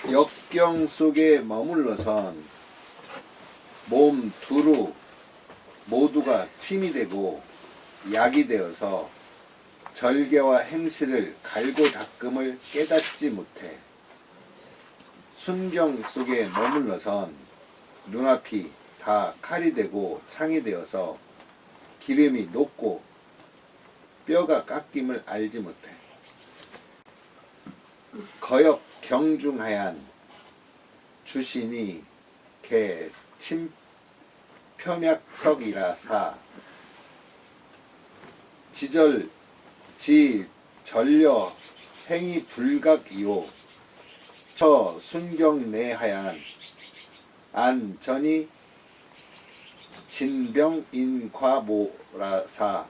역경 속에 머물러선 몸 두루 모두가 침이 되고 약이 되어서 절개와 행실을 갈고 닦음을 깨닫지 못해 순경 속에 머물러선 눈앞이 다 칼이 되고 창이 되어서 기름이 녹고 뼈가 깎임을 알지 못해 거역 경중하얀 주신이 개 침표맥석이라사 지 전려 행위 불각이요 저 순경 내하얀 안전이 진병인과모라사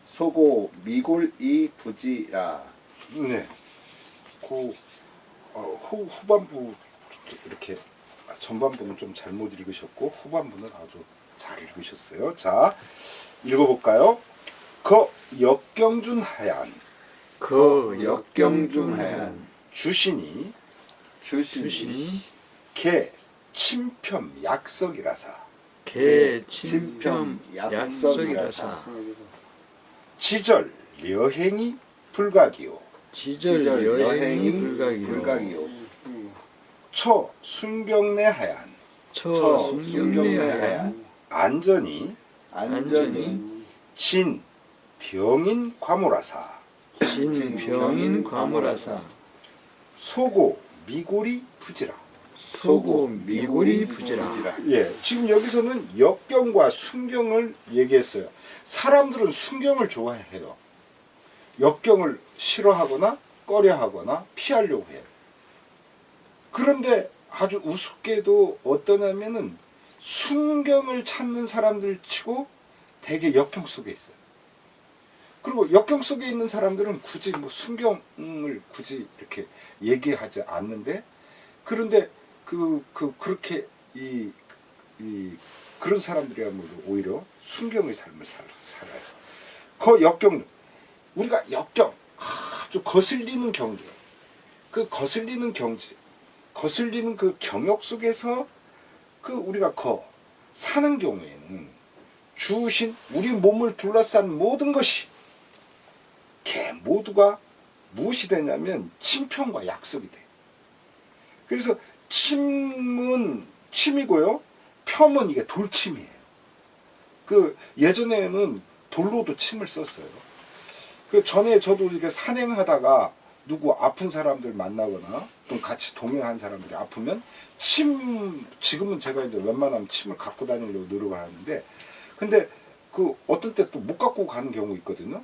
소고 미골이 부지라. 네. 후반부 이렇게 전반부는 좀 잘못 읽으셨고 후반부는 아주 잘 읽으셨어요. 자, 읽어볼까요? 역경준하얀 역경중하얀 주신이 개 침편 약석이라사 개 침편 약석이라사 지절 여행이 불각이요 지절 여행이 불각이요 처 순경내 하얀 순경내 하얀 안전이 진 병인 과모라사 진병인 과모라사 소고 미골이 부지라. 소고 미골이 부지라. 예, 지금 여기서는 역경과 순경을 얘기했어요. 사람들은 순경을 좋아해요. 역경을 싫어하거나 꺼려하거나 피하려고 해요. 그런데 아주 우습게도 어떠냐면은 순경을 찾는 사람들 치고 되게 역경 속에 있어요. 그리고 역경 속에 있는 사람들은 굳이 뭐 순경을 굳이 이렇게 얘기하지 않는데, 그런데 그렇게 그런 사람들이야말로 오히려 순경의 삶을 살아요. 역경, 우리가 역경, 아주 거슬리는 경계, 그 거슬리는 경지, 거슬리는 그 경역 속에서 우리가 사는 경우에는 주신 우리 몸을 둘러싼 모든 것이 모두가 무엇이 되냐면 침편과 약속이 돼. 그래서 침은 침이고요, 펴면 이게 돌침이에요. 예전에는 돌로도 침을 썼어요. 전에 저도 이렇게 산행하다가 누구 아픈 사람들 만나거나 또 같이 동행한 사람들이 아프면 지금은 제가 이제 웬만하면 침을 갖고 다니려고 노력을 하는데, 근데 어떤 때 또 못 갖고 가는 경우 있거든요.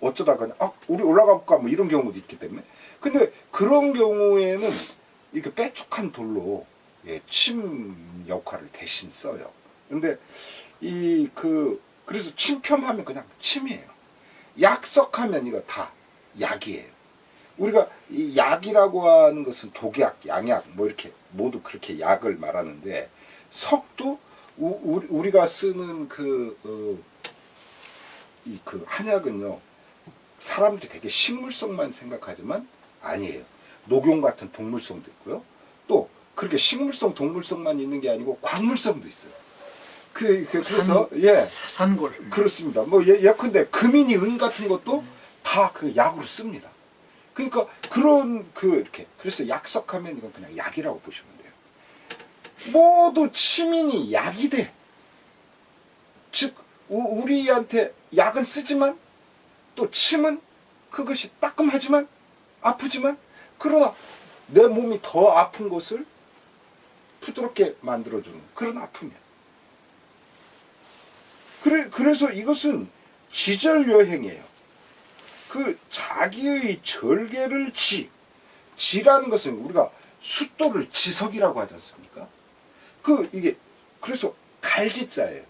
어쩌다가 우리 올라가 볼까 뭐 이런 경우도 있기 때문에. 근데 그런 경우에는 이렇게 빼촉한 돌로 침 역할을 대신 써요. 근데 그래서 침편하면 그냥 침이에요. 약석하면 이거 다 약이에요. 우리가 이 약이라고 하는 것은 독약, 양약 뭐 이렇게 모두 그렇게 약을 말하는데, 석도 우리가 쓰는 한약은요, 사람들이 되게 식물성만 생각하지만 아니에요. 녹용 같은 동물성도 있고요. 또 그렇게 식물성, 동물성만 있는 게 아니고 광물성도 있어요. 그래서 산골. 그렇습니다. 뭐 예컨대 금이니 은 같은 것도 다 약으로 씁니다. 그러니까 이렇게 그래서 약석하면 이건 그냥 약이라고 보시면 돼요. 모두 침인이 약이 돼. 즉 우리한테 약은 쓰지만 또 침은 그것이 따끔하지만 아프지만, 그러나 내 몸이 더 아픈 것을 부드럽게 만들어주는 그런 아픔이야. 그래서 이것은 지절여행이에요. 자기의 절개를 지라는 것은 우리가 숫도를 지석이라고 하지 않습니까? 그래서 갈지자예요.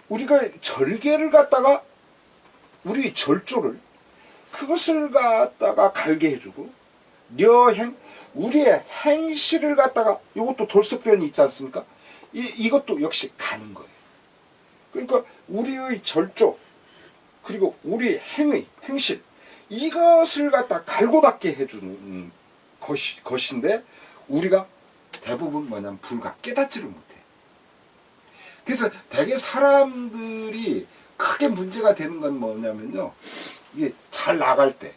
우리가 절개를 갖다가 우리 절조를 그것을 갖다가 갈게 해주고, 려행 우리의 행실을 갖다가, 이것도 돌석변이 있지 않습니까? 이것도 역시 가는 거예요. 그러니까 우리의 절조 그리고 우리 행실 이것을 갖다 갈고 닦게 해주는 것인데 우리가 대부분 뭐냐면 불가 깨닫지를 못해. 그래서 대개 사람들이 크게 문제가 되는 건 뭐냐면요, 이게 잘 나갈 때,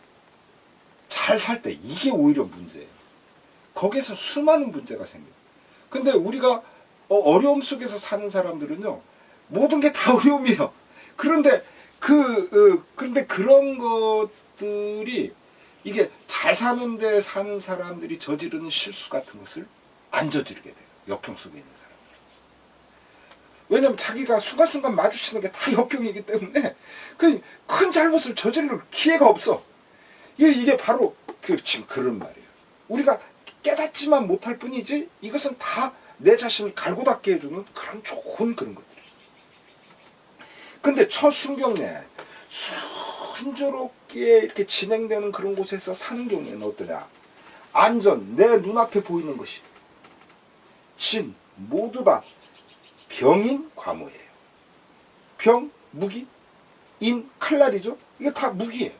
잘 살 때, 이게 오히려 문제예요. 거기에서 수많은 문제가 생겨요. 근데 우리가 어려움 속에서 사는 사람들은요, 모든 게 다 어려움이에요. 그런데 그런데 그런 것들이 이게 잘 사는데 사는 사람들이 저지르는 실수 같은 것을 안 저지르게 돼요. 역경 속에 있는 사람. 왜냐면 자기가 순간순간 마주치는 게 다 역경이기 때문에 큰 잘못을 저지를 기회가 없어. 이게 바로 지금 그런 말이에요. 우리가 깨닫지만 못할 뿐이지 이것은 다 내 자신을 갈고 닦게 해주는 그런 좋은 그런 것들이에요. 근데 처순경내 순조롭게 이렇게 진행되는 그런 곳에서 사는 경우에는 어떠냐? 안전, 내 눈앞에 보이는 것이 진, 모두 다 병인 과무예요. 병, 무기, 인, 칼날이죠. 이게 다 무기예요.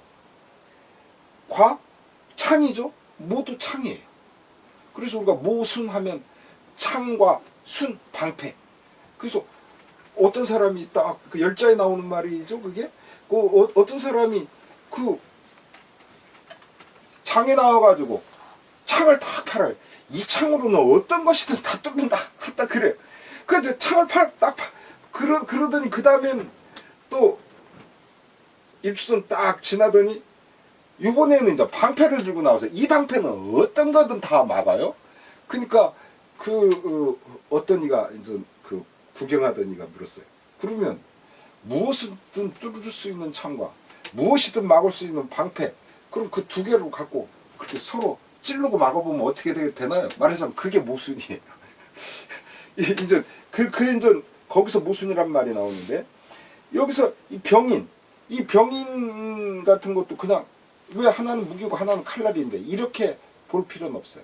과, 창이죠. 모두 창이에요. 그래서 우리가 모순하면 창과 순, 방패. 그래서 어떤 사람이 딱 그 열자에 나오는 말이죠. 그게 어떤 사람이 그 창에 나와가지고 창을 딱 팔아요. 이 창으로는 어떤 것이든 다 뚫는다. 딱 그래요. 그래서 창을 그러더니 그 다음엔 또 일주선 딱 지나더니 이번에는 이제 방패를 들고 나와서 이 방패는 어떤 거든 다 막아요. 그러니까 어떤 이가 이제 그 구경하던 이가 물었어요. 그러면 무엇이든 뚫을 수 있는 창과 무엇이든 막을 수 있는 방패, 그럼 그 두 개로 갖고 그렇게 서로 찌르고 막아보면 어떻게 되나요? 말하자면 그게 모순이에요. 이제 이제 거기서 모순이란 말이 나오는데, 여기서 이 병인 같은 것도 그냥 왜 하나는 무기고 하나는 칼날인데 이렇게 볼 필요는 없어요.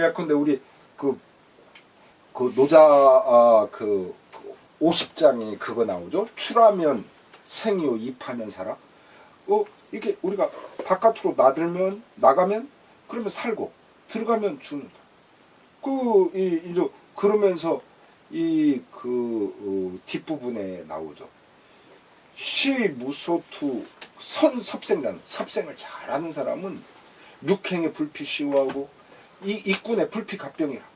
예컨대 우리 그 노자 50장이 그거 나오죠. 출하면 생이요 입하면 살아. 이게 우리가 바깥으로 나가면 그러면 살고 들어가면 죽는다. 이제 그러면서 뒷부분에 나오죠. 시무소투 선섭생단, 섭생을 잘하는 사람은 육행에 불필시우하고 ik군에 불필갑병이라.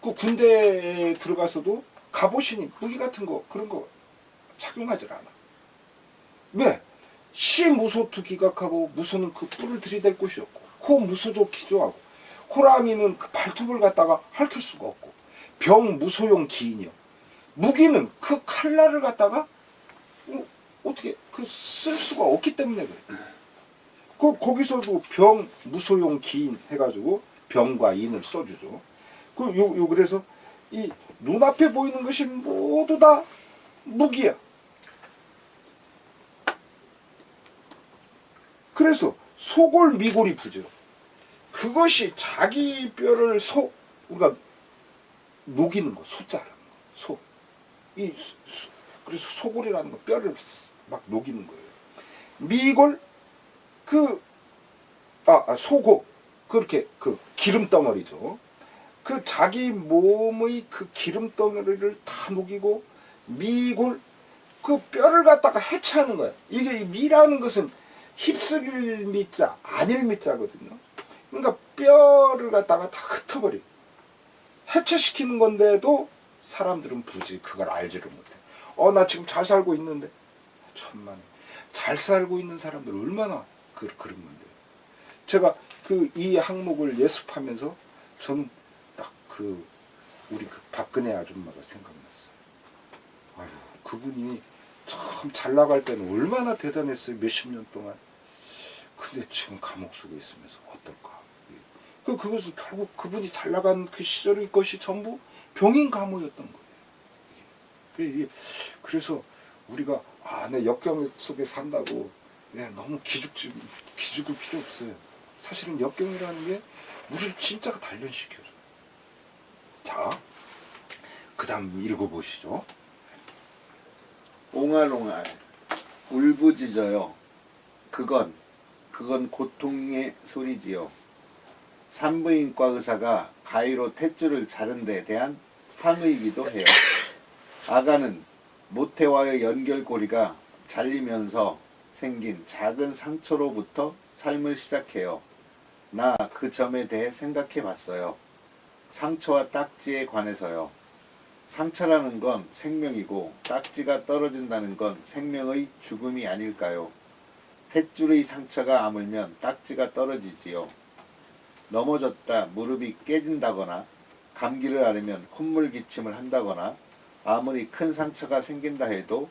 그 군대에 들어가서도 갑옷이니 무기 같은 거 그런 거 착용하질 않아. 왜? 시무소투 기각하고 무소는 그 뿔을 들이댈 곳이 없고, 호 무소조 기조하고, 호랑이는 그 발톱을 갖다가 핥을 수가 없고, 병 무소용 기인이요. 무기는 그 칼날을 갖다가 어떻게 쓸 수가 없기 때문에 그래. 거기서도 병 무소용 기인 해가지고 병과 인을 써주죠. 그래서 이 눈앞에 보이는 것이 모두 다 무기야. 그래서 소골 미골이 부지요. 그것이 자기 뼈를 우리가 녹이는 거, 소자라는 거, 소. 그래서 소골이라는 거, 뼈를 막 녹이는 거예요. 미골, 소고, 그렇게 기름 덩어리죠. 자기 몸의 그 기름 덩어리를 다 녹이고, 미골, 그 뼈를 갖다가 해체하는 거예요. 이게 미라는 것은 휩쓸일 미자, 아닐 미자거든요. 그러니까 뼈를 갖다가 다 흩어버리고 해체시키는 건데도 사람들은 굳이 그걸 알지를 못해. 나 지금 잘 살고 있는데. 천만에. 잘 살고 있는 사람들 얼마나 그런 건데. 제가 이 항목을 예습하면서 저는 딱 우리 박근혜 아줌마가 생각났어요. 아유, 그분이 참 잘 나갈 때는 얼마나 대단했어요. 몇십 년 동안. 근데 지금 감옥 속에 있으면서 어떨까. 그것은 결국 그분이 잘 나간 그 시절의 것이 전부 병인 감호였던 거예요. 그래서 우리가 내 역경 속에 산다고 너무 기죽을 필요 없어요. 사실은 역경이라는 게 우리를 진짜가 단련시켜줘요. 자, 그 다음 읽어보시죠. 옹알옹알 울부짖어요. 그건 고통의 소리지요. 산부인과 의사가 가위로 탯줄을 자른 데 대한 항의이기도 해요. 아가는 모태와의 연결고리가 잘리면서 생긴 작은 상처로부터 삶을 시작해요. 나 그 점에 대해 생각해 봤어요. 상처와 딱지에 관해서요. 상처라는 건 생명이고 딱지가 떨어진다는 건 생명의 죽음이 아닐까요? 탯줄의 상처가 아물면 딱지가 떨어지지요. 넘어졌다 무릎이 깨진다거나 감기를 앓으면 콧물 기침을 한다거나 아무리 큰 상처가 생긴다 해도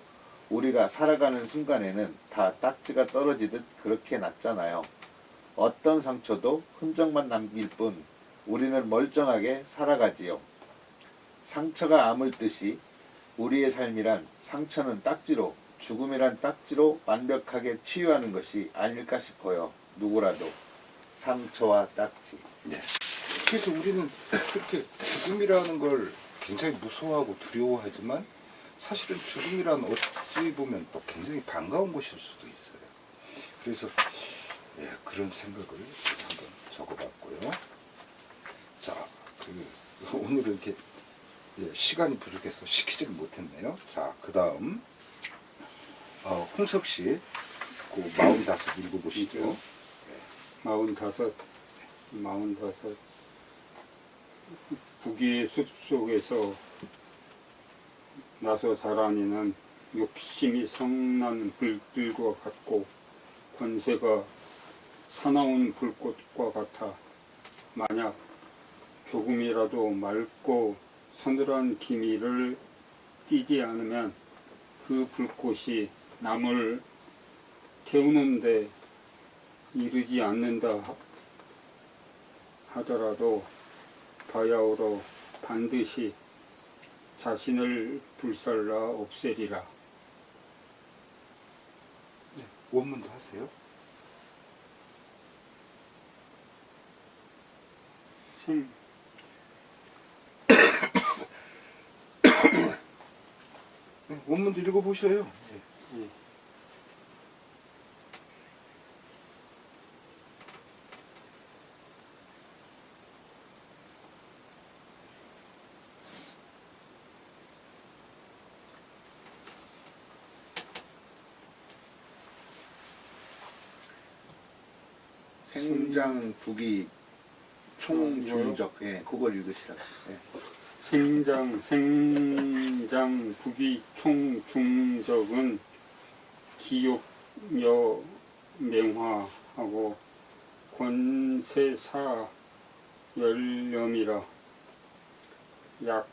우리가 살아가는 순간에는 다 딱지가 떨어지듯 그렇게 났잖아요. 어떤 상처도 흔적만 남길 뿐 우리는 멀쩡하게 살아가지요. 상처가 아물듯이 우리의 삶이란 상처는 딱지로, 죽음이란 딱지로 완벽하게 치유하는 것이 아닐까 싶어요. 누구라도 상처와 딱지. 네. 그래서 우리는 그렇게 죽음이라는 걸 굉장히 무서워하고 두려워하지만 사실은 죽음이란 어찌 보면 또 굉장히 반가운 것일 수도 있어요. 그래서 예, 그런 생각을 한번 적어봤고요. 자, 오늘은 이렇게 예, 시간이 부족해서 시키지를 못했네요. 자, 그 다음 홍석 씨, 그 45 읽어보시죠. 45 북이 숲속에서 나서 자라니는 욕심이 성난 불들과 같고 권세가 사나운 불꽃과 같아 만약 조금이라도 맑고 서늘한 기미를 띠지 않으면 그 불꽃이 남을 태우는데 이르지 않는다 하더라도 바야흐로 반드시 자신을 불살라 없애리라. 네, 원문도 하세요. 네, 원문도 읽어보셔요. 네. 생장 북이 총중적. 예, 그걸 읽으시라고. 예. 생장 북이 총중적은 기욕여 맹화하고 권세사 열렴이라. 약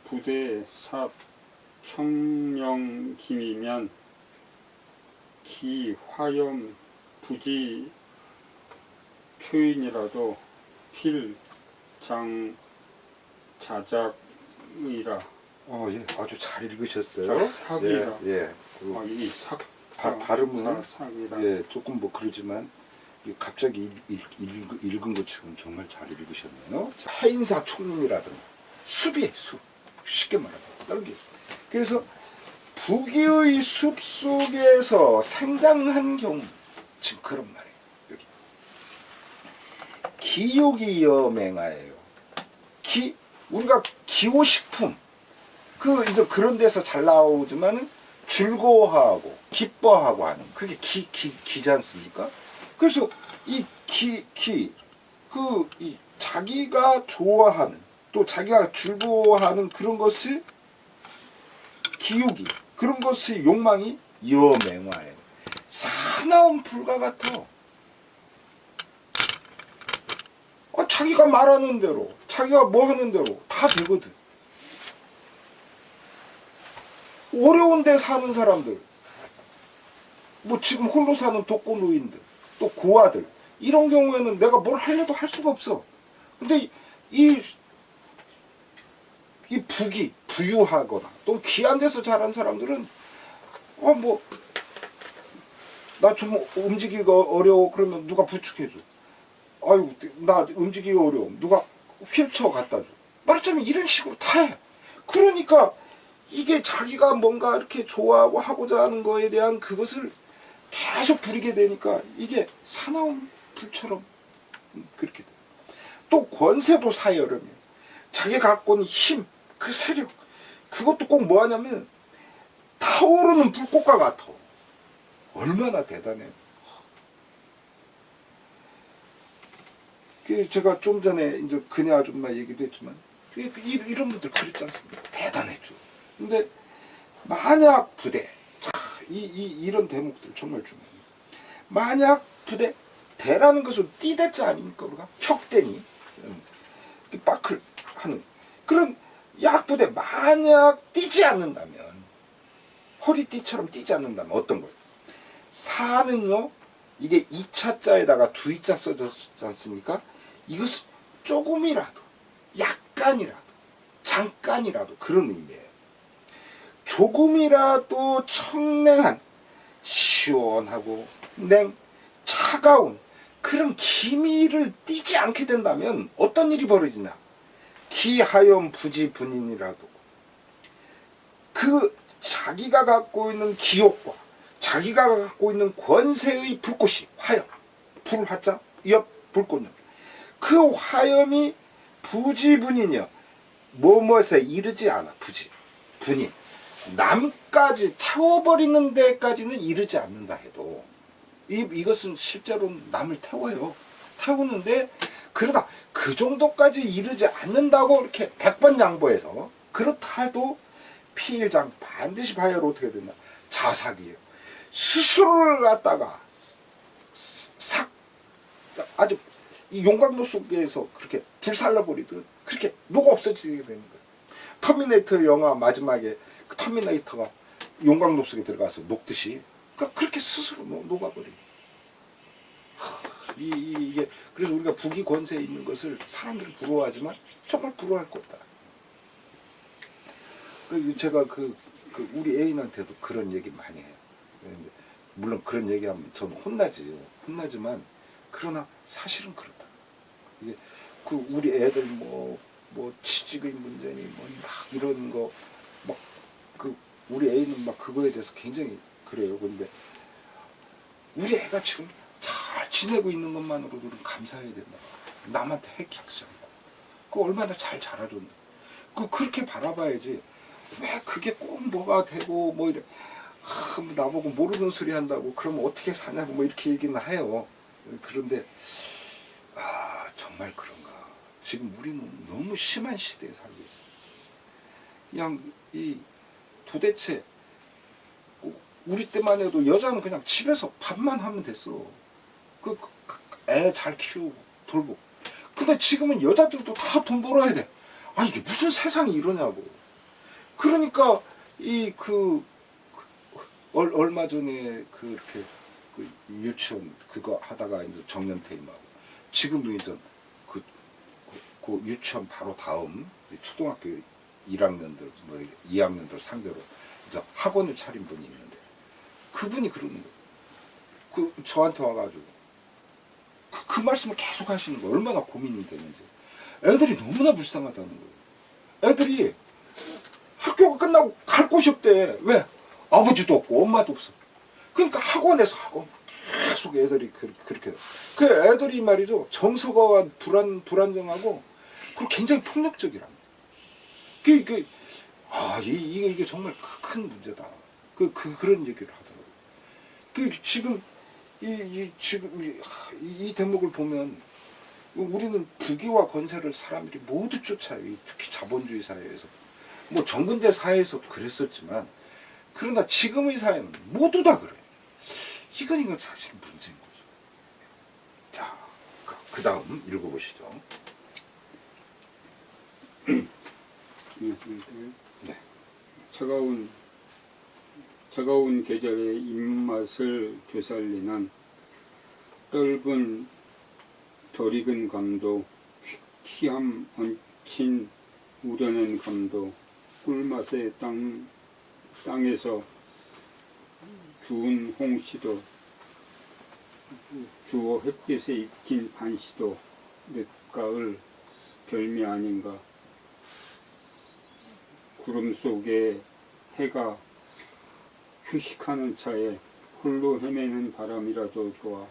부대 사 청명김이면 기 화염 부지 표인이라도 필장 자작이라. 예, 아주 잘 읽으셨어요. 사기라. 예, 예. 이 삭, 발음은 사기라. 예, 조금 뭐 그러지만 갑자기 읽은 것처럼 정말 잘 읽으셨네요. 해인사 총림이라든가 숲이에요, 숲. 쉽게 말하면 다른 게. 그래서 북이의 숲 속에서 생장한 경우 지금 그런 말이에요. 여기 기욕이 여맹하예요. 우리가 기호식품 이제 그런 데서 잘 나오지만은 즐거워하고 기뻐하고 하는 그게 기지 않습니까? 그래서 이 자기가 좋아하는 또 자기가 즐거워하는 그런 것을 기욕이 그런 것의 욕망이 여맹화예요. 사나운 불과 같아. 자기가 말하는 대로 자기가 뭐 하는 대로 다 되거든. 어려운 데 사는 사람들, 뭐 지금 홀로 사는 독거노인들, 또 고아들 이런 경우에는 내가 뭘 하려도 할 수가 없어. 근데 이 북이 부유하거나 또 귀한 데서 자란 사람들은 나 좀 움직이기가 어려워 그러면 누가 부축해줘. 아유 나 움직이기 어려워 누가 휠체어 갖다 줘. 말하자면 이런 식으로 다 해. 그러니까 이게 자기가 뭔가 이렇게 좋아하고 하고자 하는 거에 대한 그것을 계속 부리게 되니까 이게 사나운 불처럼 그렇게 돼. 또 권세도 사여름이에요. 자기가 갖고 있는 힘, 그 세력, 그것도 꼭 뭐하냐면 타오르는 불꽃과 같아. 얼마나 대단해요. 제가 좀 전에 이제 그네 아줌마 얘기도 했지만 이런 분들 그랬지 않습니까? 대단했죠. 근데 만약 부대, 자, 이런 대목들 정말 중요해요. 만약 부대, 대라는 것은 띠대자 아닙니까? 우리가 혁대니 빠클 하는 그런 약부대 만약 뛰지 않는다면, 허리띠처럼 뛰지 않는다면 어떤 거예요? 사는요, 이게 2차자에다가 2자 써졌지 않습니까? 이것은 조금이라도, 약간이라도, 잠깐이라도 그런 의미예요. 조금이라도 청량한, 시원하고 차가운 그런 기미를 띠지 않게 된다면 어떤 일이 벌어지냐? 기하염 부지분인이라도 그 자기가 갖고 있는 기욕과 자기가 갖고 있는 권세의 불꽃이 화염, 불화자, 옆 불꽃, 그 화염이 부지분이냐, 뭐뭐에 이르지 않아. 분인, 남까지 태워버리는 데까지는 이르지 않는다 해도 이것은 실제로 남을 태우는데 그러다 그 정도까지 이르지 않는다고 이렇게 100번 양보해서 그렇다 해도 피일장 반드시 봐야 어떻게 된다? 자삭이에요. 스스로를 갖다가 아주 이 용광로 속에서 그렇게 불살라버리듯 그렇게 녹아 없어지게 되는 거예요. 터미네이터 영화 마지막에 그 터미네이터가 용광로 속에 들어가서 녹듯이 그렇게 스스로 녹아버려요. 이게 그래서 우리가 부귀 권세에 있는 것을 사람들이 부러워하지만 정말 부러워할 거 없다. 제가 우리 애인한테도 그런 얘기 많이 해요. 물론 그런 얘기하면 저는 혼나지만 그러나 사실은 그렇다. 이게 우리 애들 뭐 취직의 문제니 뭐 막 이런 거 막 우리 애인은 막 그거에 대해서 굉장히 그래요. 그런데 우리 애가 지금 잘 지내고 있는 것만으로도 감사해야 된다. 남한테 해키지 않고. 그 얼마나 잘 자라줬나. 그렇게 바라봐야지. 왜 그게 꼭 뭐가 되고 뭐 이래. 뭐 나보고 모르는 소리 한다고 그러면 어떻게 사냐고 뭐 이렇게 얘기는 해요. 그런데 정말 그런가. 지금 우리는 너무 심한 시대에 살고 있어요. 그냥 도대체 우리 때만 해도 여자는 그냥 집에서 밥만 하면 됐어. 애 잘 키우고 돌보고. 근데 지금은 여자들도 다 돈 벌어야 돼. 이게 무슨 세상이 이러냐고. 그러니까 얼마 전에 그렇게 유치원 그거 하다가 이제 정년퇴임하고 지금도 이제 그 유치원 바로 다음 초등학교 1학년들 뭐 2학년들 상대로 이제 학원을 차린 분이 있는데 그분이 그러는 거예요. 저한테 와가지고 그 말씀을 계속 하시는 거예요. 얼마나 고민이 되는지. 애들이 너무나 불쌍하다는 거예요. 애들이 학교가 끝나고 갈 곳이 없대. 왜? 아버지도 없고 엄마도 없어. 그러니까 학원에서 계속 애들이 그렇게. 그 애들이 말이죠. 정서가 불안정하고 그리고 굉장히 폭력적이랍니다. 이게 정말 큰 문제다. 그런 얘기를 하더라고요. 지금 이 대목을 보면 우리는 부귀와 권세를 사람들이 모두 쫓아요. 특히 자본주의 사회에서. 뭐 정근대 사회에서 그랬었지만 그러나 지금의 사회는 모두 다 그래요. 이건 사실 문제인 거죠. 자, 그 다음 읽어보시죠. 네. 차가운 계절의 입맛을 되살리는 떫은 덜 익은 감도, 희함 얹힌 우려낸 감도, 꿀맛의 땅에서 주운 홍시도, 주어 햇빛에 익힌 반시도 늦가을 별미 아닌가. 구름 속에 해가 휴식하는 차에 홀로 헤매는 바람이라도 좋아.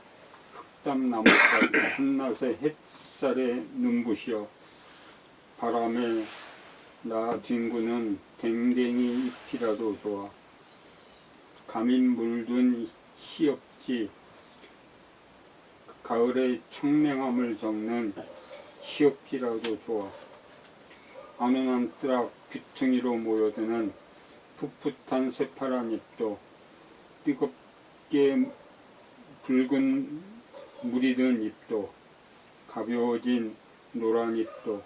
꽃담나무까지 한낮의 햇살에 눈부시어 바람에 나 뒹구는 댕댕이 잎이라도 좋아. 가민 물든 시업지 가을의 청명함을 적는 시업지라도 좋아. 어느 한뜨락 귀퉁이로 모여드는 풋풋한 새파란 잎도 뜨겁게 붉은 물이 든 잎도 가벼워진 노란 잎도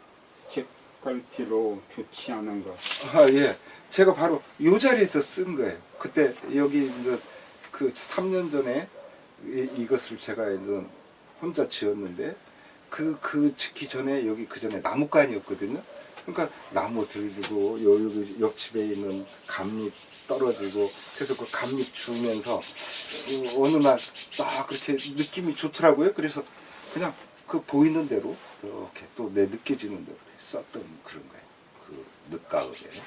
책갈피로 좋지 않은가. 아, 예. 제가 바로 이 자리에서 쓴 거예요. 그때 여기 이제 그 3년 전에 이것을 제가 이제 혼자 지었는데 그 짓기 전에 여기 그 전에 나무간이었거든요. 그러니까 나무 들고 여기 옆집에 있는 감잎 떨어지고 그래서 그 감잎 주면서 어느 날 딱 그렇게 느낌이 좋더라고요. 그래서 그냥 그 보이는 대로 이렇게 또 내 느껴지는 대로 썼던 그런 거예요. 그 늦가을에.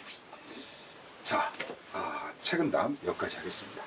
자, 최근 다음 여기까지 하겠습니다.